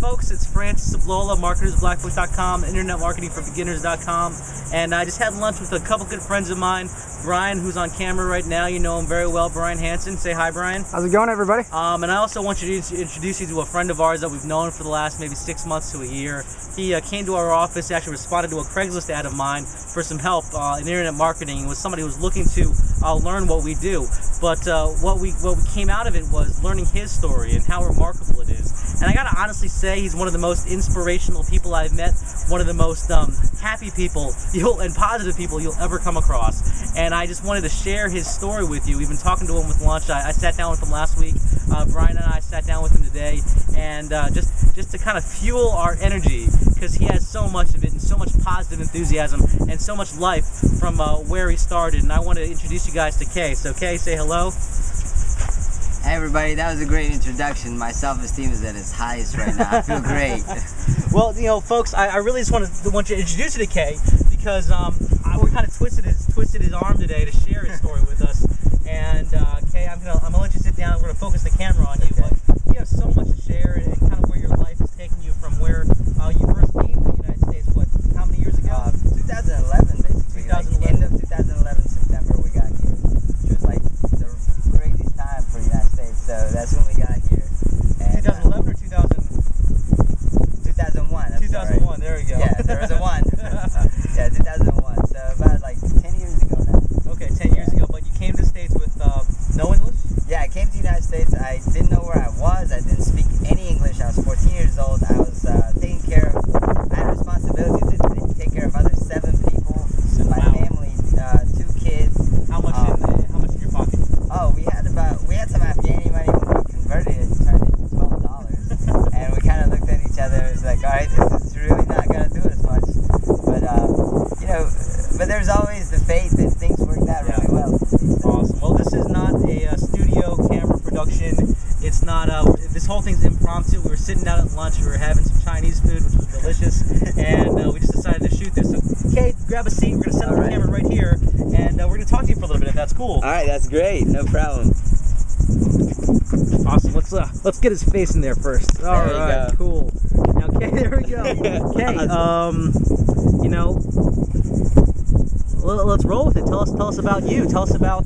folks, it's Francis of Lola, marketersblackbook.com, internetmarketingforbeginners.com, and I just had lunch with a couple good friends of mine. Brian, who's on camera right now, you know him very well, Brian Hansen. Say hi, Brian. How's it going, everybody? And I also want you to introduce you to a friend of ours that we've known for the last maybe 6 months to a year. He came to our office, actually responded to a Craigslist ad of mine for some help in internet marketing. Was somebody who was looking to learn what we do. But what we came out of it was learning his story and how remarkable it is. And I gotta honestly say, he's one of the most inspirational people I've met, one of the most happy people and positive people you'll ever come across. And I just wanted to share his story with you. We've been talking to him with lunch. I sat down with him last week. Brian and I sat down with him today, and just to kind of fuel our energy, because he has so much of it and so much positive enthusiasm and so much life from where he started. And I want to introduce you guys to Kay. So Kay, say hello. Hey everybody, that was a great introduction. My self-esteem is at its highest right now. I feel great. Well, you know, folks, I really just want you to introduce you to Kay, because we kind of twisted his arm today to share his story with us. And Kay, I'm gonna let you sit down. We're gonna focus the camera on you, but you have so much to share and kind of where your life has taken you from where you first came to the United States. What? How many years ago? 2011, basically. 2011. Like end of 2011, September, we got here, which was like the craziest time for the United States. So that's when we got here. And, 2011 or 2000? 2001. 2001. There we go. Yeah, there was a one. Yeah, 2001. So about like 10 years ago now. Okay, 10 years ago. But you came to the States with no English? Yeah, I came to the United States. I didn't know where I was. I didn't speak any English. I was 14 years old. I was taking care of, I had a responsibility to take care of other 7 people in my family, 2 kids. How much in your pocket? Oh, we had some Afghani money. When we converted it, it turned into $12. And we kind of looked at each other and was like, all right, this is really not going to do as much. But, you know, but there's always the faith that things worked out really well. Awesome. Well, this is not a studio camera production. It's not, this whole thing's impromptu. We were sitting down at lunch, we were having some Chinese food, which was delicious, and we just decided to shoot this. So, Kate, grab a seat. We're going to set up the camera right here, and we're going to talk to you for a little bit, if that's cool. All right, that's great. No problem. Awesome. Let's get his face in there first. All right, cool. Now, Kay, there we go. Kay, you know, let's roll with it. Tell us about you. Tell us about,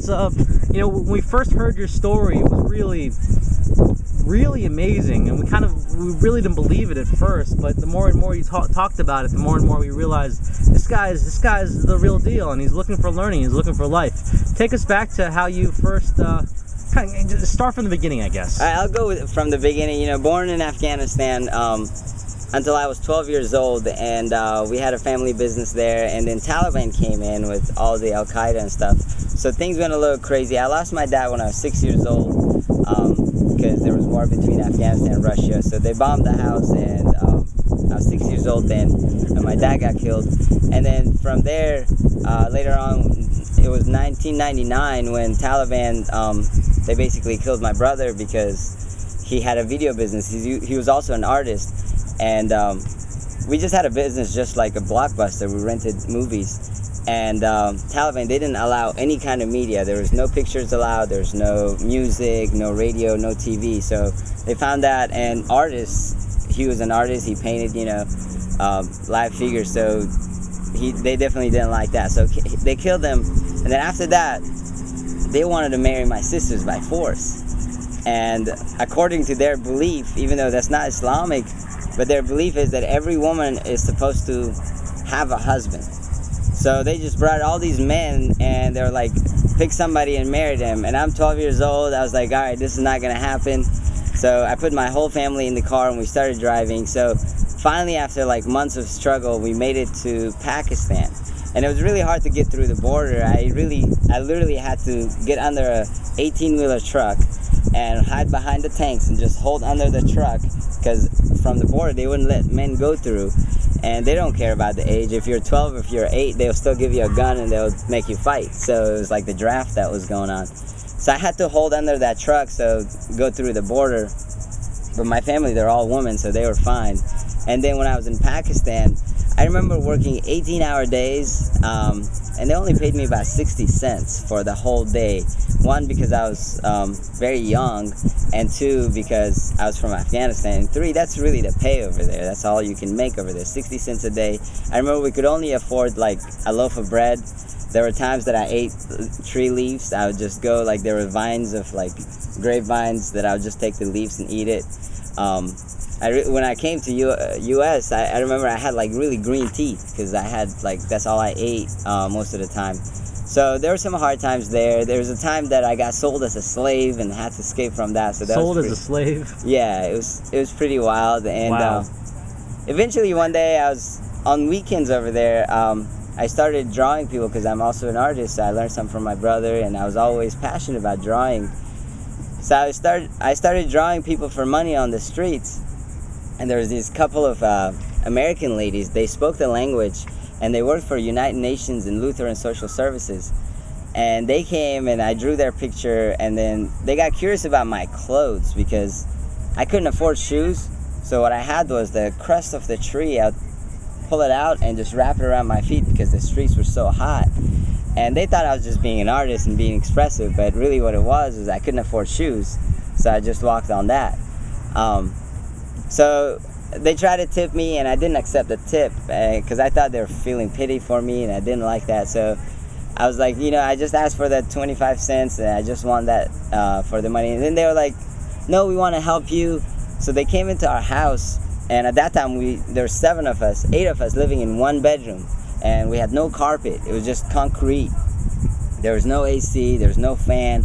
you know, when we first heard your story, it was really amazing, and we really didn't believe it at first, but the more and more you talked about it, the more and more we realized this guy's the real deal, and he's looking for learning, he's looking for life. Take us back to how you first kind of start from the beginning, I guess. All right, I'll go from the beginning. You know, born in Afghanistan until I was 12 years old, and we had a family business there, and then Taliban came in with all the Al-Qaeda and stuff, so things went a little crazy. I lost my dad when I was 6 years old, because there was war between Afghanistan and Russia, so they bombed the house, and I was 6 years old then, and my dad got killed. And then from there, later on, it was 1999 when Taliban, they basically killed my brother because he had a video business. He was also an artist, and we just had a business just like a Blockbuster. We rented movies. And Taliban, they didn't allow any kind of media. There was no pictures allowed, there's no music, no radio, no TV. So they found that, and artists, he was an artist, he painted, you know, live figures, so they definitely didn't like that. So they killed him, and then after that, they wanted to marry my sisters by force. And according to their belief, even though that's not Islamic, but their belief is that every woman is supposed to have a husband. So they just brought all these men, and they were like, pick somebody and marry them. And I'm 12 years old. I was like, all right, this is not going to happen. So I put my whole family in the car, and we started driving. So finally, after like months of struggle, we made it to Pakistan. And it was really hard to get through the border. I literally had to get under a 18-wheeler truck and hide behind the tanks and just hold under the truck, because from the border, they wouldn't let men go through. And they don't care about the age. If you're 12, if you're 8, they'll still give you a gun and they'll make you fight. So it was like the draft that was going on. So I had to hold under that truck, so go through the border. But my family, they're all women, so they were fine. And then when I was in Pakistan, I remember working 18-hour days, and they only paid me about 60 cents for the whole day. One, because I was very young, and two, because I was from Afghanistan, and three, that's really the pay over there. That's all you can make over there, 60 cents a day. I remember we could only afford like a loaf of bread. There were times that I ate tree leaves. I would just go, like, there were vines of like grapevines that I would just take the leaves and eat it. When I came to U.S., I remember I had like really green teeth because I had like, that's all I ate most of the time. So there were some hard times there. There was a time that I got sold as a slave and had to escape from that. So that Sold was as a slave? Yeah, it was pretty wild. And wow. Eventually one day I was on weekends over there. I started drawing people because I'm also an artist. So I learned something from my brother, and I was always passionate about drawing. So I started drawing people for money on the streets. And there was these couple of American ladies. They spoke the language, and they worked for United Nations and Lutheran Social Services. And they came, and I drew their picture, and then they got curious about my clothes because I couldn't afford shoes. So what I had was the crest of the tree. I'd pull it out and just wrap it around my feet because the streets were so hot. And they thought I was just being an artist and being expressive, but really what it was I couldn't afford shoes. So I just walked on that. So they tried to tip me, and I didn't accept the tip because I thought they were feeling pity for me, and I didn't like that. So I was like, I just asked for that 25 cents, and I just want that for the money. And then they were like, no, we want to help you. So they came into our house, and at that time there were 8 of us living in one bedroom, and we had no carpet. It was just concrete. There was no AC, there was no fan.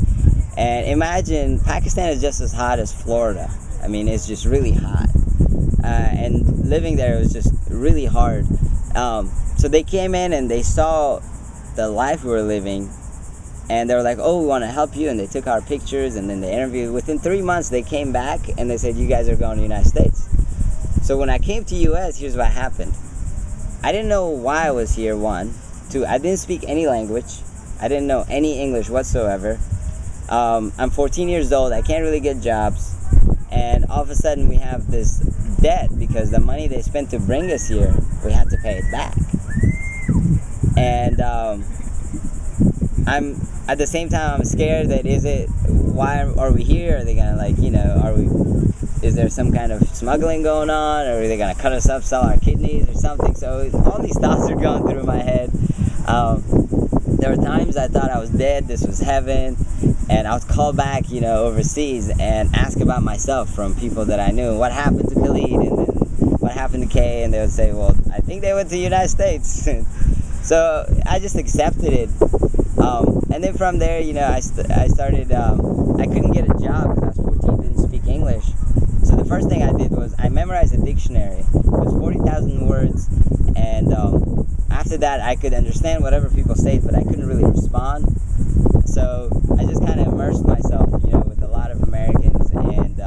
And imagine, Pakistan is just as hot as Florida. I mean, it's just really hot. And living there was just really hard. So they came in and they saw the life we were living, and they were like, oh, we want to help you. And they took our pictures, and then they interviewed. Within 3 months, they came back, and they said, you guys are going to the United States. So when I came to U.S., here's what happened. I didn't know why I was here, one. Two, I didn't speak any language. I didn't know any English whatsoever. I'm 14 years old. I can't really get jobs. And all of a sudden, we have this debt because the money they spent to bring us here, we had to pay it back. And I'm at the same time, I'm scared that why are we here? Are they gonna is there some kind of smuggling going on? Or are they gonna cut us up, sell our kidneys or something? So all these thoughts are going through my head. There were times I thought I was dead, this was heaven, and I would call back, overseas and ask about myself from people that I knew. What happened to Khalid, and then what happened to Kay? And they would say, well, I think they went to the United States. So I just accepted it. And then from there, I started, I couldn't get a job because I was 14, didn't speak English. So the first thing I did was I memorized a dictionary. It was 40,000 words, and after that I could understand whatever people said, but I couldn't really respond. So I just kind of immersed myself, with a lot of Americans, and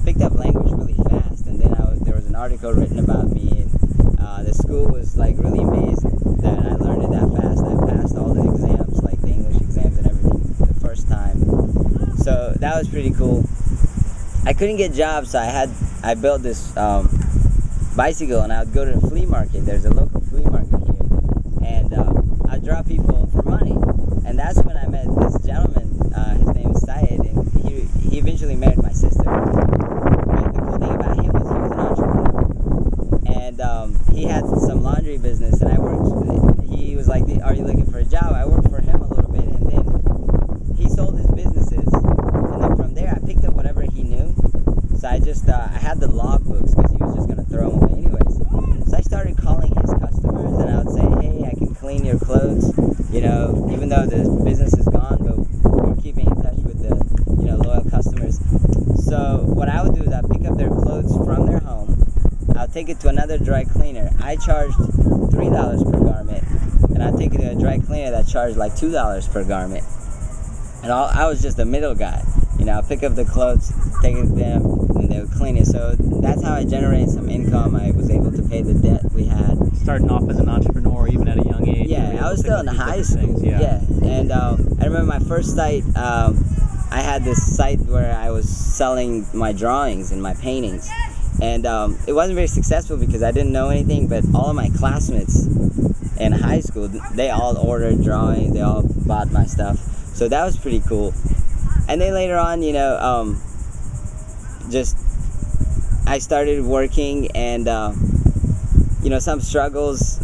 picked up language really fast. And then there was an article written about me, and the school was like really amazed that I learned it that fast. I passed all the exams, like the English exams and everything, the first time. So that was pretty cool. I couldn't get jobs, so I built this bicycle, and I would go to the flea market. There's a local flea market here, and I'd draw people for money. And that's when I met this gentleman. His name is Syed, and he eventually married my sister. But the cool thing about him was he was an entrepreneur, and he had some laundry business, and I worked. He was like, "Are you looking for a job?" I worked for him a little bit, and then he sold his businesses, and then from there I picked up whatever he knew. So I had the log books because he was just gonna throw them away anyways. So I started calling his customers, and I would say, "Hey, I can clean your clothes." Even though the business is gone, but we're keeping in touch with the, loyal customers. So what I would do is I'd pick up their clothes from their home. I'll take it to another dry cleaner. I charged $3 per garment, and I'd take it to a dry cleaner that charged like $2 per garment. And I was just a middle guy. I'll pick up the clothes, take it to them, and they would clean it. So that's how I generated some income. I was able to pay the debt we had. Starting off as an entrepreneur, even at a young age. Yeah, I was still in high school. Yeah. And I remember my first site, I had this site where I was selling my drawings and my paintings. And it wasn't very successful because I didn't know anything, but all of my classmates in high school, they all ordered drawings, they all bought my stuff. So that was pretty cool. And then later on, you know, just I started working, and you know, some struggles,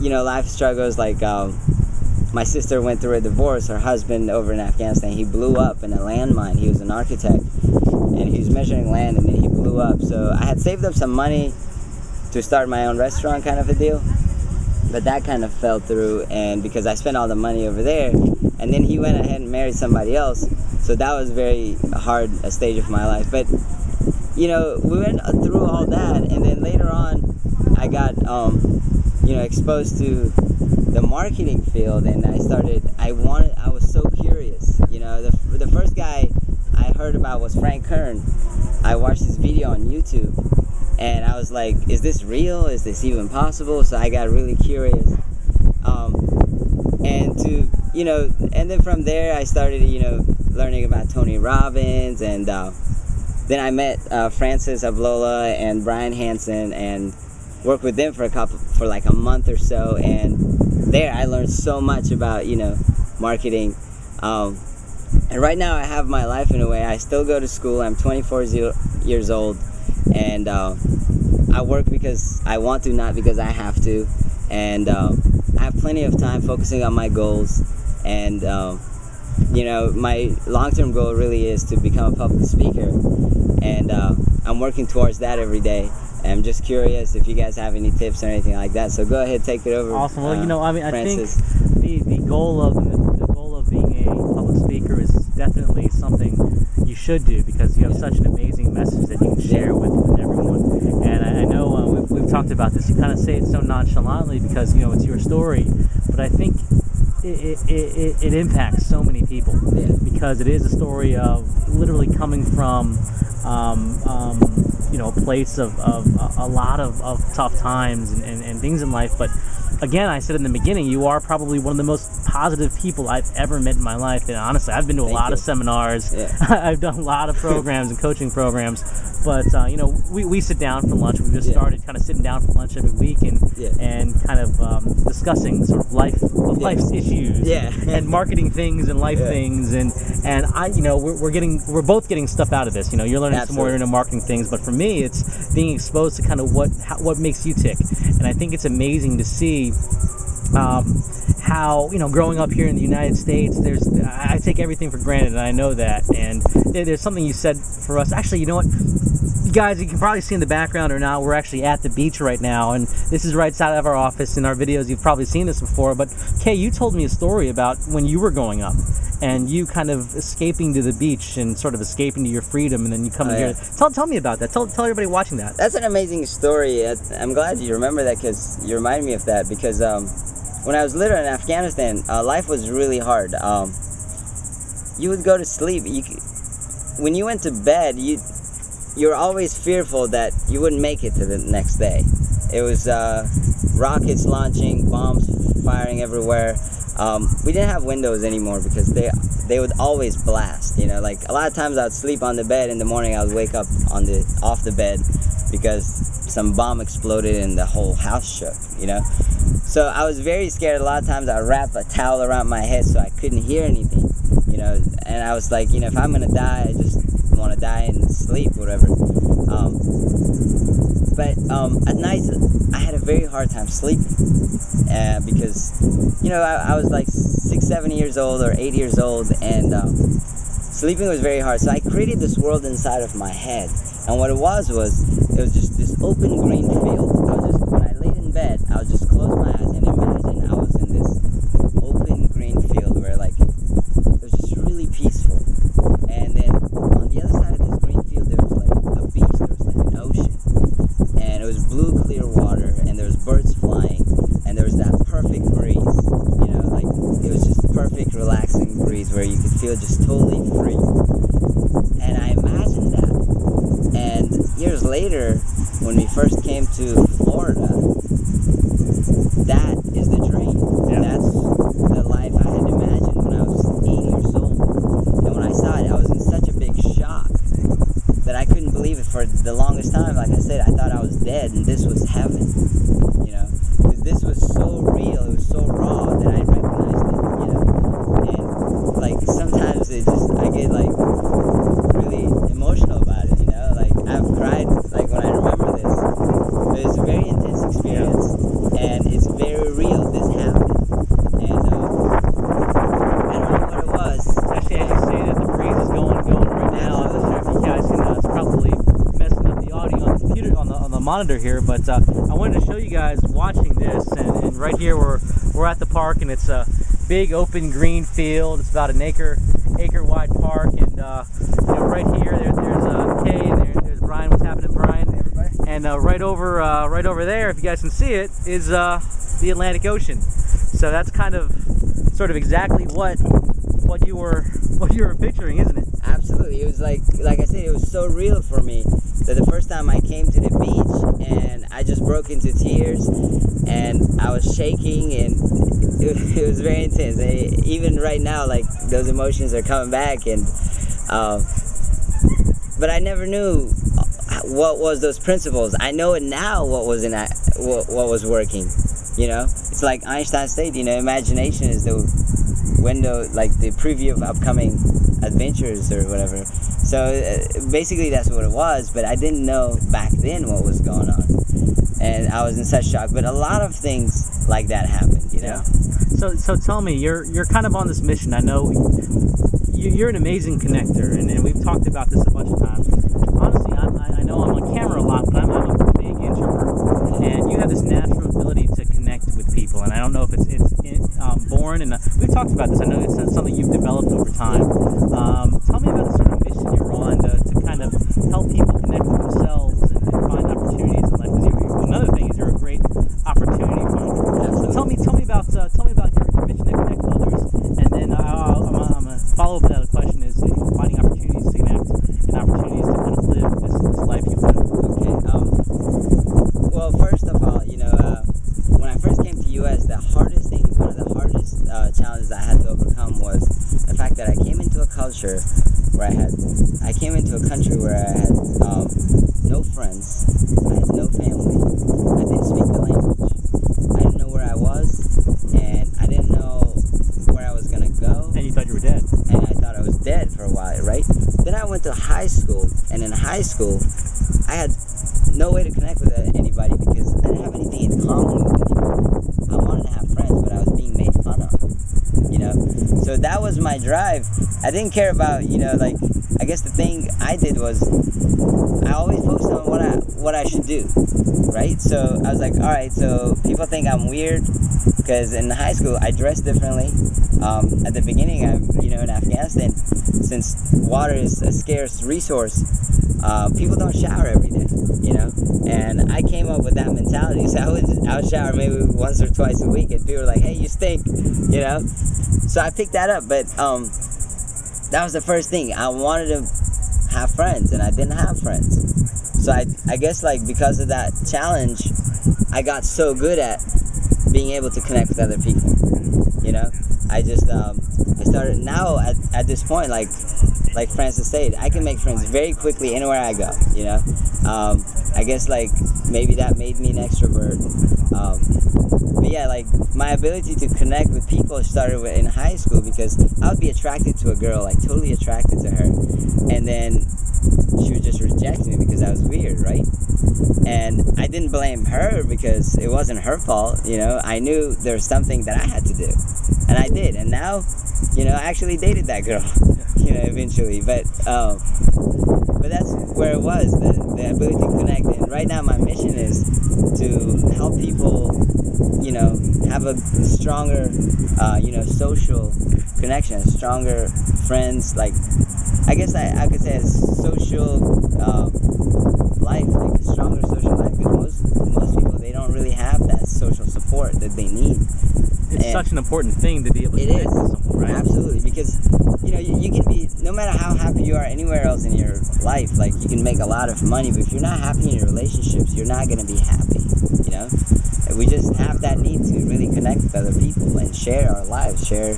you know, life struggles, like my sister went through a divorce. Her husband over in Afghanistan, he blew up in a landmine. He was an architect, and he was measuring land, and then he blew up. So I had saved up some money to start my own restaurant, kind of a deal, but that kind of fell through, and because I spent all the money over there, and then he went ahead and married somebody else. So that was very hard a stage of my life. But you know, we went through all that, and then later on I got you know, exposed to the marketing field, and I was so curious. You know, the first guy I heard about was Frank Kern. I watched his video on YouTube, and I was like, is this real? Is this even possible? So I got really curious, and you know, and then from there I started, you know, learning about Tony Robbins, and then I met Francis Avlola and Brian Hansen, and worked with them for like a month or so, and there I learned so much about, you know, marketing. And right now I have my life in a way. I still go to school. I'm 24 years old, and I work because I want to, not because I have to. And I have plenty of time focusing on my goals. And you know, my long-term goal really is to become a public speaker, and I'm working towards that every day. I'm just curious if you guys have any tips or anything like that. So go ahead, take it over. Awesome. Well, you know, I mean, Francis. I think the goal of being a public speaker is definitely something you should do, because you have such an amazing message that you can share with everyone. And I know we've talked about this. You kind of say it so nonchalantly because, you know, it's your story, but I think it impacts so many people, because it is a story of literally coming from you know, a place of a lot of tough times and things in life. But again, I said in the beginning, you are probably one of the most positive people I've ever met in my life. And honestly, I've been to a lot of seminars. I've done a lot of programs and coaching programs. But you know, we sit down for lunch. We just started kind of sitting down for lunch every week, and kind of discussing sort of life's issues, and marketing things and life things, and I, you know, we're both getting stuff out of this. You know, you're learning some more into marketing things, but for me, it's being exposed to kind of what makes you tick. And I think it's amazing to see how, you know, growing up here in the United States, I take everything for granted, and I know that. And there's something you said for us. Actually, you know what? You guys, you can probably see in the background or not, we're actually at the beach right now, and this is right outside of our office. In our videos, you've probably seen this before, but Kay, you told me a story about when you were growing up, and you kind of escaping to the beach and sort of escaping to your freedom, and then you come here. Tell me about that. Tell everybody watching that. That's an amazing story. I'm glad you remember that, because you reminded me of that, because when I was little in Afghanistan, life was really hard. You would go to sleep. When you went to bed, you were always fearful that you wouldn't make it to the next day. It was rockets launching, bombs firing everywhere. We didn't have windows anymore because they would always blast. You know, like a lot of times I would sleep on the bed. In the morning I would wake up off the bed because some bomb exploded and the whole house shook. You know, so I was very scared. A lot of times I would wrap a towel around my head so I couldn't hear anything. You know, and I was like, you know, if I'm gonna die, I just want to die and sleep, whatever. But at night I had a very hard time sleeping because, you know, I was like 6, 7 years old or 8 years old, and sleeping was very hard. So I created this world inside of my head, and what it was just this open green field. When I laid in bed, I would just close my eyes and imagine I was in this open green field where, like, it was just really peaceful. And then on the other side of this green field, there was like a beach, there was like an ocean, and it was blue, clear water, and there was birds flying, and there was that perfect breeze. You know, like, it was just perfect, relaxing breeze where you could feel just totally free. And I imagined that. And years later, when we first came to Florida, that is the dream. That's the life I had imagined when I was 8 years old. And when I saw it, I was in such a big shock that I couldn't believe it. For the longest time, like I said, I thought I was dead and this was heaven, you know, because this was so real, it was so raw that I recognized it, you know, and like sometimes I get like really emotional about it, you know, like I've cried, like when I remember this. It was a very intense experience, and it's very real, this happened, and I don't know what it was. Actually, as you say that, the breeze is going right now. I'm not sure if you guys can, it's probably messing up the audio on the computer, on the monitor here, but I wanted to show you guys watching this, and right here we're at the park, and it's a big open green field. It's about an acre wide park, and you know, right here there's Kay, and there's Brian. What's happening, Brian? Hey, everybody. And right over there, if you guys can see it, is the Atlantic Ocean. So that's kind of sort of exactly what you were picturing, isn't it? Absolutely. It was like I said, it was so real for me that the first time I came to the beach and I just broke into tears and I was shaking, and it was very intense. Even right now, like those emotions are coming back, and but I never knew what was those principles. I know it now. What was working? You know, it's like Einstein said. You know, imagination is the window, like the preview of upcoming adventures or whatever. So basically, that's what it was. But I didn't know back then what was going on, and I was in such shock. But a lot of things like that happened. You know. Yeah. So tell me, you're kind of on this mission. I know you're an amazing connector, and we've talked about this a bunch of times. Honestly, I know I'm on camera a lot, but I'm a big introvert, and you have this natural ability to connect with people. And I don't know if it's born, and we've talked about this. I know it's something you've developed over time. Tell me about the sort of mission you're on to kind of help people connect with themselves and find opportunities in life. Because another thing is you're a great opportunity finder. So tell me about your mission to connect with others, and then I'm gonna follow up with that question is finding opportunities to connect and opportunities to kind of live this life you live. Okay. Well, first of all, you know, when I first came to U.S., one of the hardest challenges I had to overcome was the fact that I came into a culture where I came into a country where I had no friends, I had no family, I didn't speak the language, I didn't know where I was, and I didn't know where I was gonna go. And you thought you were dead. And I thought I was dead for a while, right? Then I went to high school, and in high school, I had no way to connect with anybody because I didn't have anything in common with anybody. I wanted to have friends, but I was being made fun of, you know? So that was my drive. I didn't care about, you know, like, I guess the thing I did was I always focused on what I should do, right? So I was like, all right, so people think I'm weird because in high school I dressed differently. At the beginning, you know, in Afghanistan, since water is a scarce resource, people don't shower every day, you know, and I came up with that mentality. So I would shower maybe once or twice a week, and people were like, "Hey, you stink," you know. So I picked that up, but that was the first thing. I wanted to have friends, and I didn't have friends. So I guess like because of that challenge, I got so good at being able to connect with other people, you know. I just I started now at this point, like Francis said, I can make friends very quickly anywhere I go, you know. I guess like maybe that made me an extrovert, but yeah, like my ability to connect with people started in high school because I would be attracted to a girl, like totally attracted to her, and then she would just reject me because I was weird, right? And I didn't blame her because it wasn't her fault, you know. I knew there was something that I had to do, and I did. And now, you know, I actually dated that girl, you know, eventually. But that's where it was, the ability to connect. And right now my mission is to help people, you know, have a stronger, you know, social connection, stronger friends. Like, I guess I could say a social life, like a stronger social life, because most people, they don't really have that social support that they need. It's such an important thing to be able to connect with someone, right? Absolutely, because you know you can be, no matter how happy you are anywhere else in your life, like you can make a lot of money, but if you're not happy in your relationships, you're not going to be happy, you know. And we just have that need to really connect with other people and share our lives, share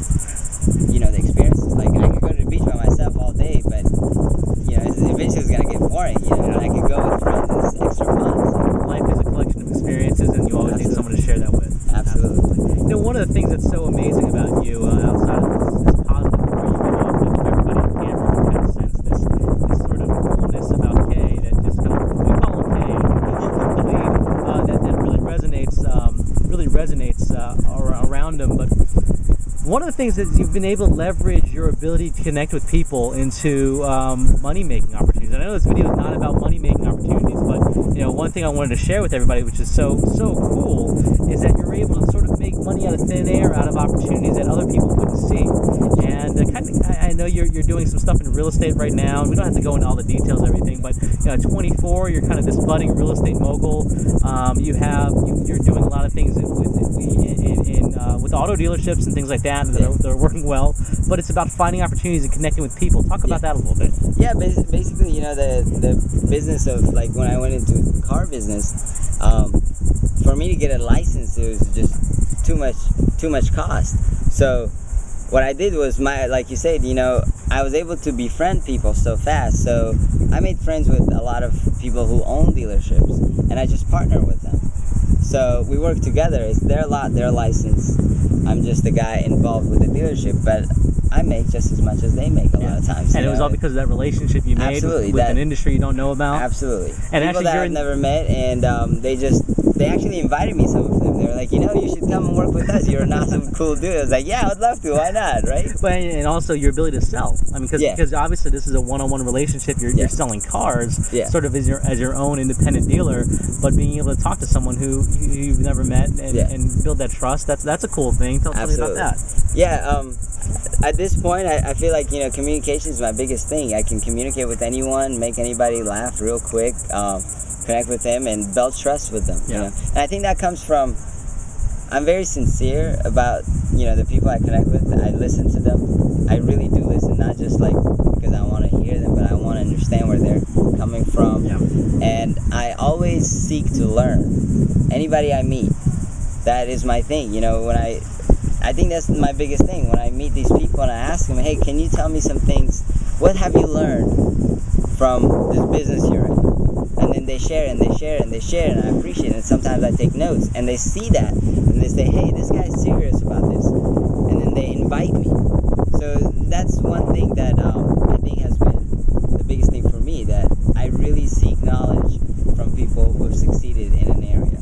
the experiences. Like I could go to the beach by myself all day, but eventually it's gonna get boring. And I could go with friends. It's extra fun. So. Life is a collection of experiences, and you always need someone to share that with. Absolutely. One of the things that's so amazing about you, outside of this positive career you get off, and everybody on camera can kind of sense this sort of coolness about Kay that just kind of, we call him Kay, Khalid, that really resonates around him. But one of the things is you've been able to leverage your ability to connect with people into money-making opportunities. And I know this video is not about money-making opportunities, but one thing I wanted to share with everybody, which is so cool, is that you're able to sort of make money out of thin air, out of opportunities that other people wouldn't see. And I know you're doing some stuff in real estate right now, and we don't have to go into all the details and everything, but 24, you're kind of this budding real estate mogul. You're doing a lot of things with auto dealerships and things like that that are working well, but it's about finding opportunities and connecting with people. Talk about that a little bit. Yeah, basically, the business of, like, when I went into the car business, for me to get a license, it was just too much cost. So what I did was, like you said, I was able to befriend people so fast. So I made friends with a lot of people who own dealerships, and I just partnered with them. So we work together. It's their lot, their license. I'm just the guy involved with the dealership, but I make just as much as they make a lot of times. And it was all because of that relationship you made with an industry you don't know about? Absolutely. And people that I've never met, and they actually invited me, some of them. They were like, you should come and work with us. You're an awesome, cool dude. I was like, yeah, I'd love to. Why not, right? But and also your ability to sell. I mean, because obviously this is a one-on-one relationship. You're selling cars, sort of as your own independent dealer, but being able to talk to someone who you've never met and build that trust, that's a cool thing. Tell me about that. Yeah, at this point, I feel like, communication is my biggest thing. I can communicate with anyone, make anybody laugh real quick, connect with them, and build trust with them. And I think that comes from, I'm very sincere about, the people I connect with. I listen to them. I really do listen, not just like because I want to hear them, but I want to understand where they're coming from. And I always seek to learn. Anybody I meet, that is my thing. I think that's my biggest thing. When I meet these people and I ask them, hey, can you tell me some things? What have you learned from this business you're in? And then they share and they share and they share, and I appreciate it. And sometimes I take notes, and they see that, and they say, hey, this guy's serious about this. And then they invite me. So that's one thing that I think has been the biggest thing for me, that I really seek knowledge from people who have succeeded in an area.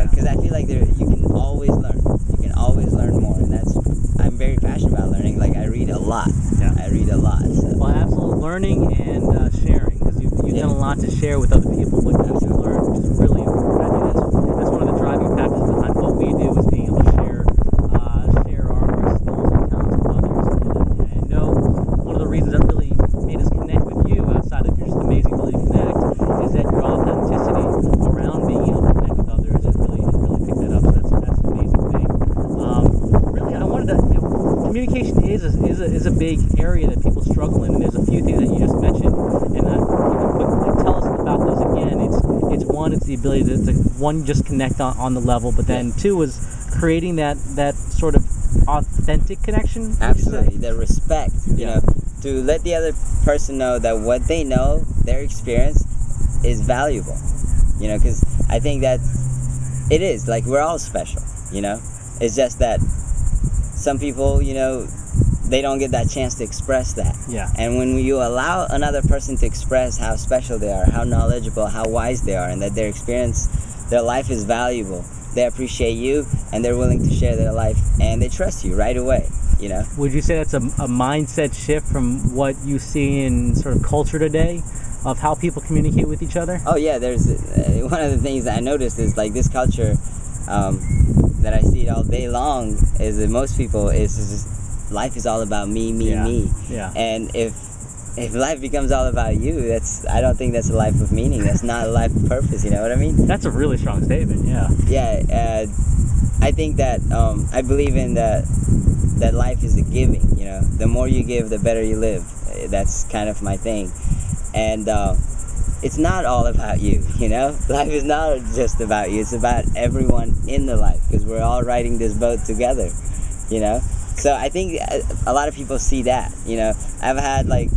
Because I feel like you can always learn. You can always learn more, and I'm very passionate about learning. Like, I read a lot. I read a lot. So. Well, absolutely, learning and sharing, because you've done a lot to share with other people. What you learn, which is really important. I think that's one of the driving factors behind what we do, is being able to share our skills and talents with others. And I know one of the reasons that really made us connect with you, outside of your just amazing ability to connect, is that your authenticity around being able to connect with others has really picked that up. So that's an amazing thing. Really, I wanted to. Communication is a big area that people struggle in, and there's a few things that you just mentioned, and if you could quickly tell us about those again. It's one, it's the ability to one, just connect on the level, but then two is creating that sort of authentic connection. Absolutely, the respect, to let the other person know that what they know, their experience, is valuable, because I think that it is, like, we're all special, it's just that some people, they don't get that chance to express that. And when you allow another person to express how special they are, how knowledgeable, how wise they are, and that their experience, their life is valuable, they appreciate you, and they're willing to share their life, and they trust you right away. Would you say that's a mindset shift from what you see in sort of culture today, of how people communicate with each other? Oh yeah, there's one of the things that I noticed is, like, this culture that I see it all day long, is that most people is just, life is all about me. And if life becomes all about you, I don't think that's a life of meaning. That's not a life of purpose. You know what I mean? That's a really strong statement. I think that I believe in that life is the giving. The more you give, the better you live. That's kind of my thing. And it's not all about you. Life is not just about you. It's about everyone in the life, because we're all riding this boat together. So I think a lot of people see that, you know. I've had like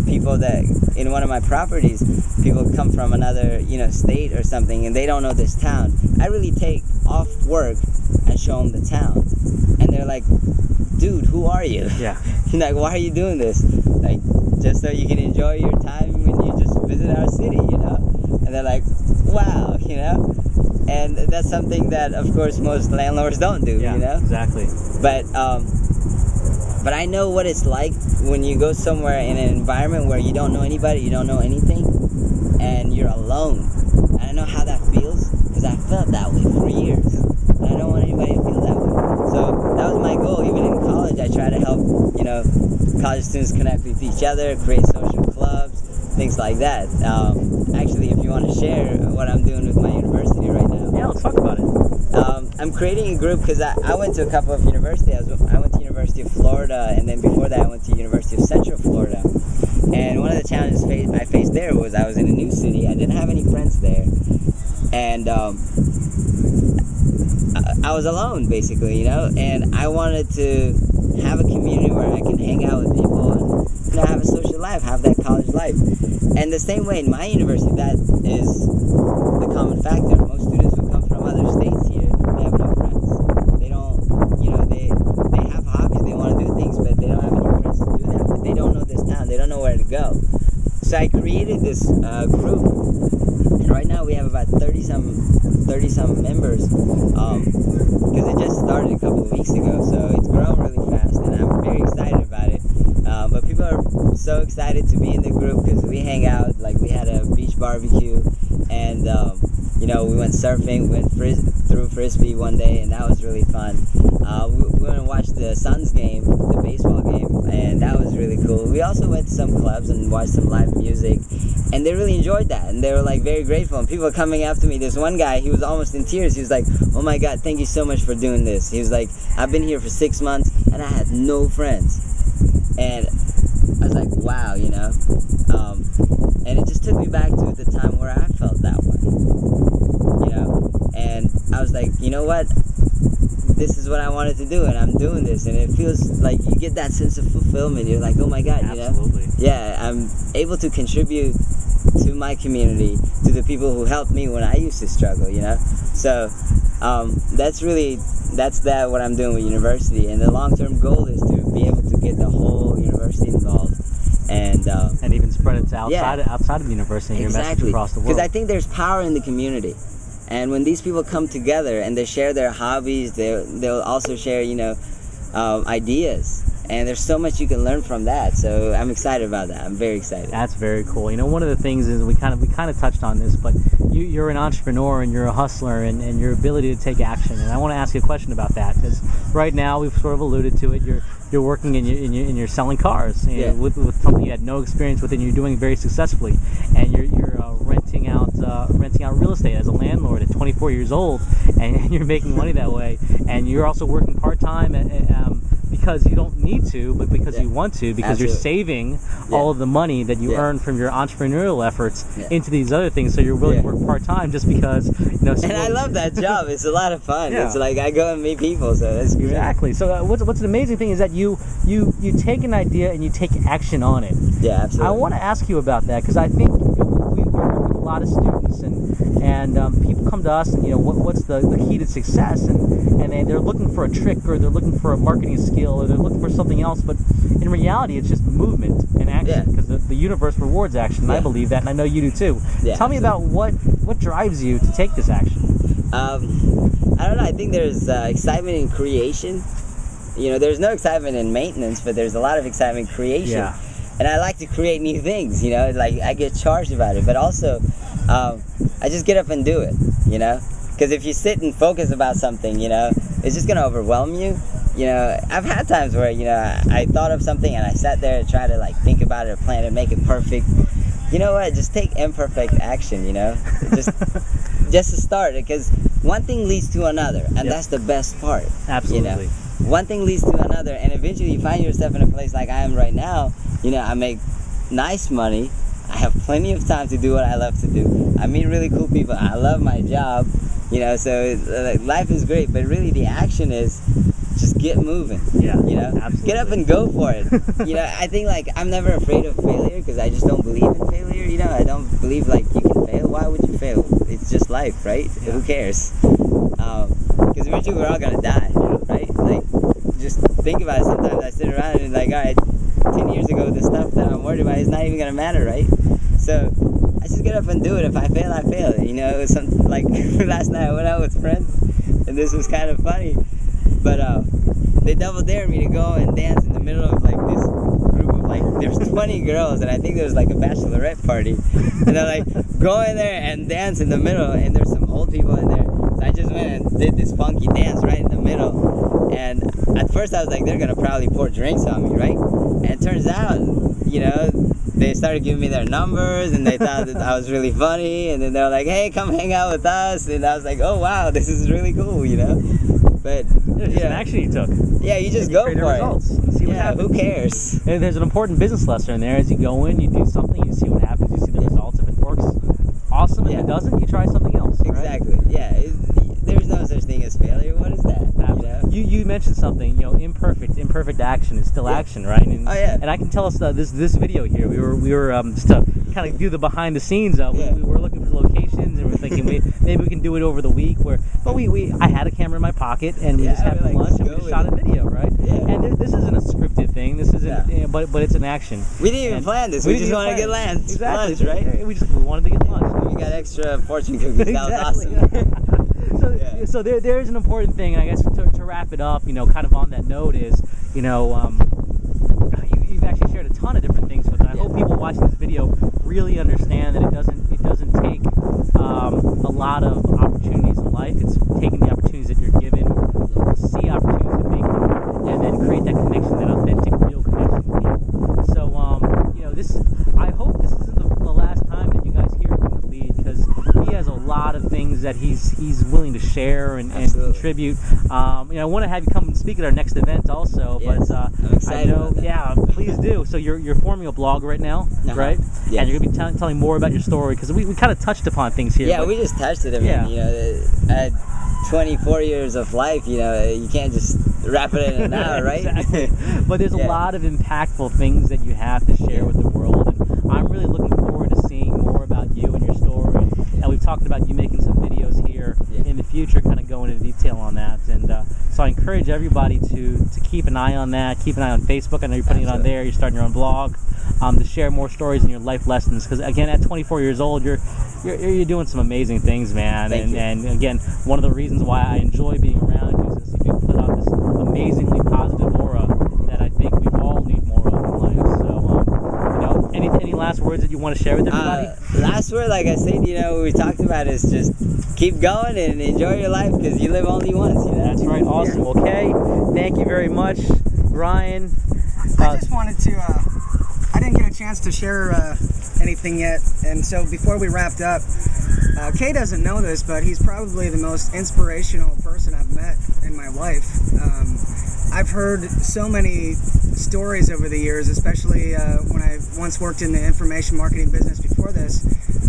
people that in one of my properties, people come from another, you know, state or something, and they don't know this town. I really take off work and show them the town, and they're like, dude, who are you? Yeah. Like, why are you doing this? Like, just so you can enjoy your time when you just visit our city, you know? And they're like, wow, you know? And that's something that, of course, most landlords don't do, Yeah, you know? exactly. But I know what it's like when you go somewhere in an environment where you don't know anybody, you don't know anything, and you're alone. And I know how that feels, because I felt that way for years. And I don't want anybody to feel that way. So that was my goal. Even in college, I try to help, you know, college students connect with each other, create social clubs, things like that. Actually, if you want to share what I'm doing with my university right now. Yeah, let's talk about it. I'm creating a group because I went to a couple of universities. I went to University of Florida, and then before that I went to University of Central Florida. And one of the challenges I faced there was I was in a new city. I didn't have any friends there. And I was alone, basically, you know, and I wanted to have a community where I can hang out with people and, you know, have a social life, have that college life. And the same way in my university, that is the common factor. Most students who come from other states here, they have no friends. They don't, you know, they have hobbies, they want to do things, but they don't have any friends to do that. But they don't know this town, they don't know where to go. So I created this group, and right now we have about 30 some members, because it just started a couple of weeks ago, so it's grown really fast, and I'm very excited about it. But people are so excited to be in the group because we hang out. Like, we had a beach barbecue, and you know, we went surfing, we went through Frisbee one day, and that was really fun. We went and watched the Suns game, the baseball game, and that was really cool. We also went to some clubs and watched some live music, and they really enjoyed that, and they were like very grateful. And people were coming up to me. There's one guy, he was almost in tears. He was like, oh my God, thank you so much for doing this. He was like, I've been here for 6 months and I had no friends. And I was like, wow, you know. And it just took me back to the time where I felt that way, you know. And I was like, you know what? This is what I wanted to do, and I'm doing this, and it feels like you get that sense of fulfillment. You're like, oh my God, you know? Absolutely. Yeah, I'm able to contribute to my community, to the people who helped me when I used to struggle, you know? So that's what I'm doing with university, and the long-term goal is to be able to get the whole university involved, and even spread it to outside of the university and your message across the world. Because I think there's power in the community. And when these people come together and they share their hobbies, they'll also share, you know, ideas. And there's so much you can learn from that. So I'm excited about that. I'm very excited. That's very cool. You know, one of the things is we kind of touched on this, but you're an entrepreneur and you're a hustler, and your ability to take action. And I want to ask you a question about that, because right now we've sort of alluded to it. You're working and you're selling cars, you know, with something you had no experience with, and you're doing very successfully. And you're renting out real estate as a landlord at 24 years old, and you're making money that way. And you're also working part time because you don't need to, but because you want to, because you're saving all of the money that you earn from your entrepreneurial efforts into these other things. So you're willing to work part time just because, you know. And I love that job. It's a lot of fun. It's like I go and meet people, so that's great. Exactly. So what's an amazing thing is that you take an idea and you take action on it. Yeah, absolutely. I want to ask you about that, because I think we work with a lot of students, and people come to us and, you know, what's the key to success, and they're looking for a trick, or they're looking for a marketing skill, or they're looking for something else, but in reality it's just movement and action, because the universe rewards action, and I believe that, and I know you do too. Tell me about what drives you to take this action. I don't know, I think there's excitement in creation. You know, there's no excitement in maintenance, but there's a lot of excitement in creation. Yeah. And I like to create new things, you know, like I get charged about it, but also I just get up and do it, you know, because if you sit and focus about something, you know, it's just going to overwhelm you. You know, I've had times where, you know, I thought of something and I sat there and tried to like think about it or plan it, make it perfect. You know what, just take imperfect action, you know, just to start, because one thing leads to another, and that's the best part. Absolutely. You know? One thing leads to another, and eventually you find yourself in a place like I am right now. You know, I make nice money, I have plenty of time to do what I love to do, I meet really cool people, I love my job, you know, so life is great, but really the action is just get moving. Yeah, you know, absolutely. Get up and go for it. You know, I think like I'm never afraid of failure because I just don't believe in failure. You know, I don't believe like you can fail. Why would you fail? It's just life, right? Yeah. Who cares? Because eventually we're all gonna die, right? Like, just think about it. Sometimes I sit around and like, all right, 10 years ago, the stuff that I'm worried about is not even gonna matter, right? So I just get up and do it. If I fail, I fail. You know, it was something like last night I went out with friends, and this was kind of funny, but they double dared me to go and dance in the middle of like this group of like there's 20 girls, and I think there was like a bachelorette party, and they're like go in there and dance in the middle, and there's some old people in there. So I just went and did this funky dance right in the middle, and at first I was like, they're gonna probably pour drinks on me, right? And it turns out, you know, they started giving me their numbers, and they thought that I was really funny, and then they were like, hey, come hang out with us, and I was like, oh wow, this is really cool, you know? But There's an action you took. yeah, you just go for results it. and see what Yeah, happens. who cares? And there's an important business lesson in there. As you go in, you do something, you see what happens, you see the results. If it works, awesome. If Yeah. it doesn't, you try something else. Right? Exactly. Yeah. There's no such thing as failure. What is that? You know? You mentioned something, you know, imperfect action is still action, right? And, Oh, yeah. And I can tell us this video here. We were just to kind of do the behind the scenes. We were looking for locations, and we're thinking maybe we can do it over the week. I had a camera in my pocket, and we just had we're like, lunch, and we go just with shot it. a video, right? Yeah. And this isn't a scripted thing. This isn't, but it's an action. We didn't even plan this. We just wanted to get lunch. Exactly. Lunch, right? We wanted to get lunch. We got extra fortune cookies. That was Exactly. awesome. So there's an important thing, and I guess to wrap it up, you know, kind of on that note is, you know, you've actually shared a ton of different things with us. I hope people watching this video really understand that it doesn't take a lot of opportunities in life. It's taking the opportunities that you're given, or see opportunities and make them, and then create that connection, that authentic, real connection with people. So, you know, I hope this isn't the last time that you guys hear from Khalid, because he has a lot of things that he's willing to share and contribute. You know, I want to have you come and speak at our next event also. Yes, but I'm excited about that. Yeah, please do. So you're forming a blog right now, right? Yes. And you're gonna be telling more about your story, because we kind of touched upon things here. Yeah, but we just touched it. I mean, Yeah. you know, at 24 years of life, you know, you can't just wrap it in an hour, right? Exactly. But there's a Yeah. lot of impactful things that you have to share with the world, and I'm really looking forward to seeing more about you and your story. And we've talked about you making some videos here in the future, kind of going into detail on that. And so I encourage everybody to keep an eye on that. Keep an eye on Facebook. I know you're putting it on there. You're starting your own blog. To share more stories and your life lessons, because again, at 24 years old, you're doing some amazing things, man. And again, one of the reasons why I enjoy being around you is you do put out this amazingly positive aura that I think we all need more of in life. So, you know, any last words that you want to share with everybody? Last word, like I said, you know, what we talked about is just keep going and enjoy your life, because you live only once. You know? That's right. Awesome. Yeah. Okay. Thank you very much, Ryan. I just wanted to, I didn't get a chance to share anything yet, and so before we wrapped up, Kay doesn't know this, but he's probably the most inspirational person I've met in my life. I've heard so many stories over the years, especially when I once worked in the information marketing business before this.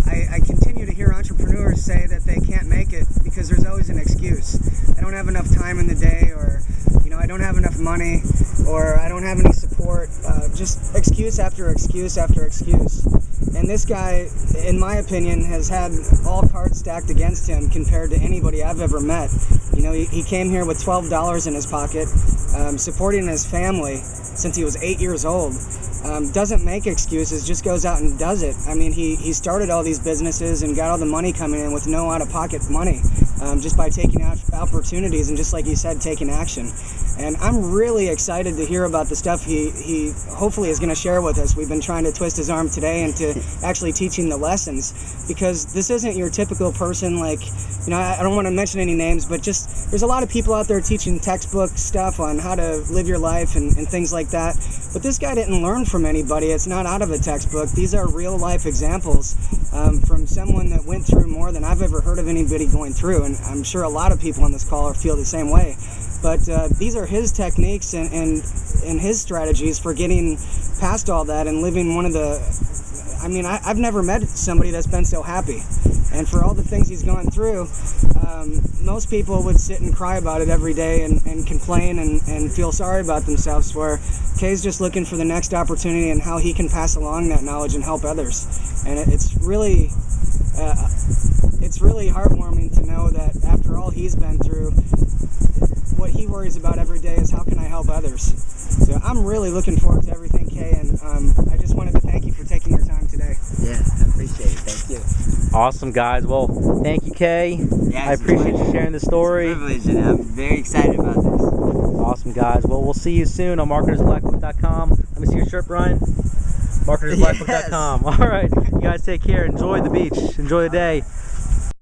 I continue to hear entrepreneurs say that they can't make it because there's always an excuse. I don't have enough time in the day, or you know, I don't have enough money, or I don't have any support. Just excuse after excuse after excuse. And this guy, in my opinion, has had all cards stacked against him compared to anybody I've ever met. You know, he came here with $12 in his pocket, supporting his family since he was 8 years old. Doesn't make excuses, just goes out and does it. I mean, he started all these businesses and got all the money coming in with no out-of-pocket money, just by taking out opportunities and, just like he said, taking action. And I'm really excited to hear about the stuff he hopefully is going to share with us. We've been trying to twist his arm today into actually teaching the lessons, because this isn't your typical person, like, you know, I don't want to mention any names, but just there's a lot of people out there teaching textbook stuff on how to live your life and things like that. But this guy didn't learn from anybody. It's not out of a textbook. These are real life examples from someone that went through more than I've ever heard of anybody going through. And I'm sure a lot of people on this call feel the same way. But these are his techniques and his strategies for getting past all that and living one of the, I mean, I've never met somebody that's been so happy. And for all the things he's gone through, most people would sit and cry about it every day and complain and feel sorry about themselves, where Kay's just looking for the next opportunity and how he can pass along that knowledge and help others. And it's really heartwarming to know that after all he's been through, what he worries about every day is how can I help others. So I'm really looking forward to everything, Kay, and I just wanted to thank you for taking your time today. Yeah, I appreciate it. Thank you. Awesome, guys. Well, thank you, Kay. Yeah, I appreciate you sharing the story. It's a privilege, and I'm very excited about this. Awesome, guys. Well, we'll see you soon on marketersblackbook.com. Let me see your shirt, Brian. marketersblackbook.com. All right, you guys take care. Enjoy the beach. Enjoy the day.